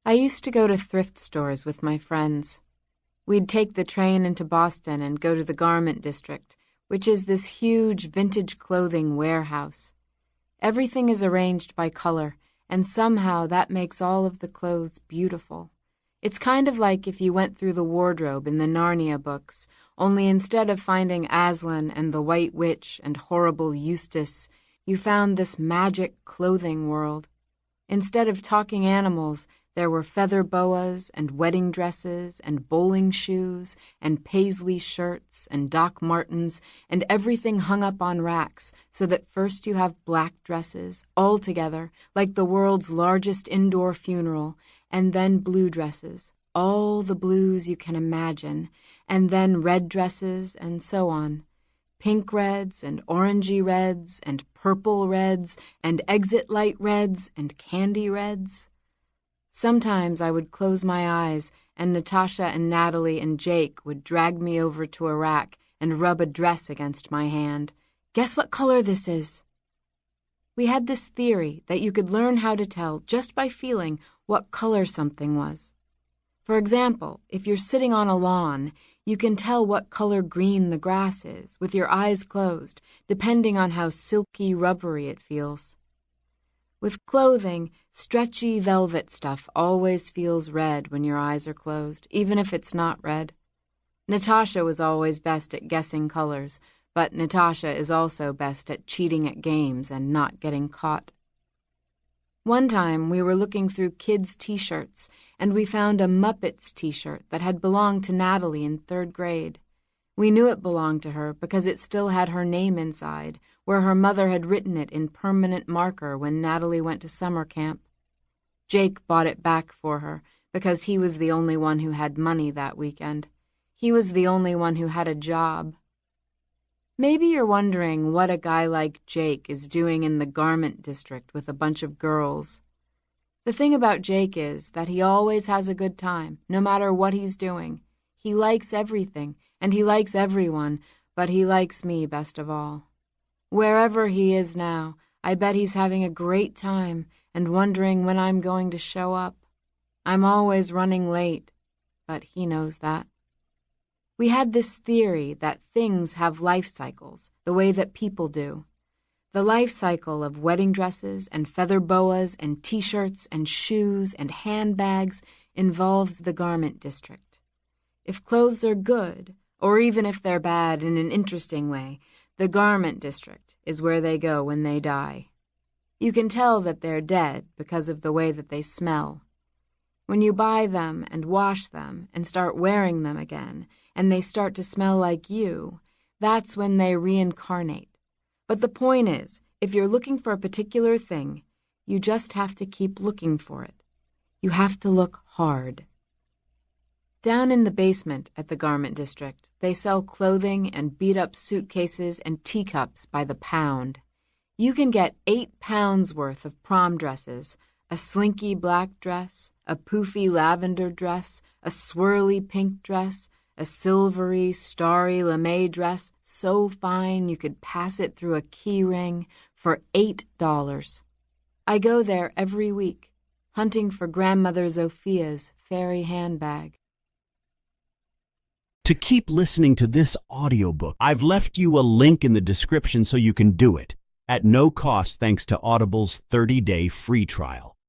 I used to go to thrift stores with my friends. We'd take the train into Boston and go to the garment district, which is this huge vintage clothing warehouse. Everything is arranged by color, and somehow that makes all of the clothes beautiful. It's kind of like if you went through the wardrobe in the Narnia books, only instead of finding Aslan and the White Witch and horrible Eustace, you found this magic clothing world. Instead of talking animals, there were feather boas and wedding dresses and bowling shoes and paisley shirts and Doc Martens and everything hung up on racks so that first you have black dresses, all together, like the world's largest indoor funeral, and then blue dresses, all the blues you can imagine, and then red dresses and so on. Pink reds and orangey reds and purple reds and exit light reds and candy reds. Sometimes I would close my eyes, and Natasha and Natalie and Jake would drag me over to a rack and rub a dress against my hand. Guess what color this is? We had this theory that you could learn how to tell just by feeling what color something was. For example, if you're sitting on a lawn, you can tell what color green the grass is with your eyes closed, depending on how silky rubbery it feels. With clothing, stretchy velvet stuff always feels red when your eyes are closed, even if it's not red. Natasha was always best at guessing colors, but Natasha is also best at cheating at games and not getting caught. One time we were looking through kids' t-shirts, and we found a Muppets t-shirt that had belonged to Natalie in 3rd grade. We knew it belonged to her because it still had her name inside, where her mother had written it in permanent marker when Natalie went to summer camp. Jake bought it back for her because he was the only one who had money that weekend. He was the only one who had a job. Maybe you're wondering what a guy like Jake is doing in the garment district with a bunch of girls. The thing about Jake is that he always has a good time, no matter what he's doing. He likes everything, and he likes everyone, but he likes me best of all. Wherever he is now, I bet he's having a great time and wondering when I'm going to show up. I'm always running late, but he knows that. We had this theory that things have life cycles, the way that people do. The life cycle of wedding dresses and feather boas and t-shirts and shoes and handbags involves the garment district. If clothes are good, or even if they're bad in an interesting way, the garment district is where they go when they die. You can tell that they're dead because of the way that they smell. When you buy them and wash them and start wearing them again, and they start to smell like you, that's when they reincarnate. But the point is, if you're looking for a particular thing, you just have to keep looking for it. You have to look hard. Down in the basement at the garment district, they sell clothing and beat-up suitcases and teacups by the pound. You can get 8 pounds worth of prom dresses, a slinky black dress, a poofy lavender dress, a swirly pink dress, a silvery, starry lame dress so fine you could pass it through a key ring for $8. I go there every week, hunting for Grandmother Zophia's fairy handbag. To keep listening to this audiobook, I've left you a link in the description so you can do it, at no cost thanks to Audible's 30-day free trial.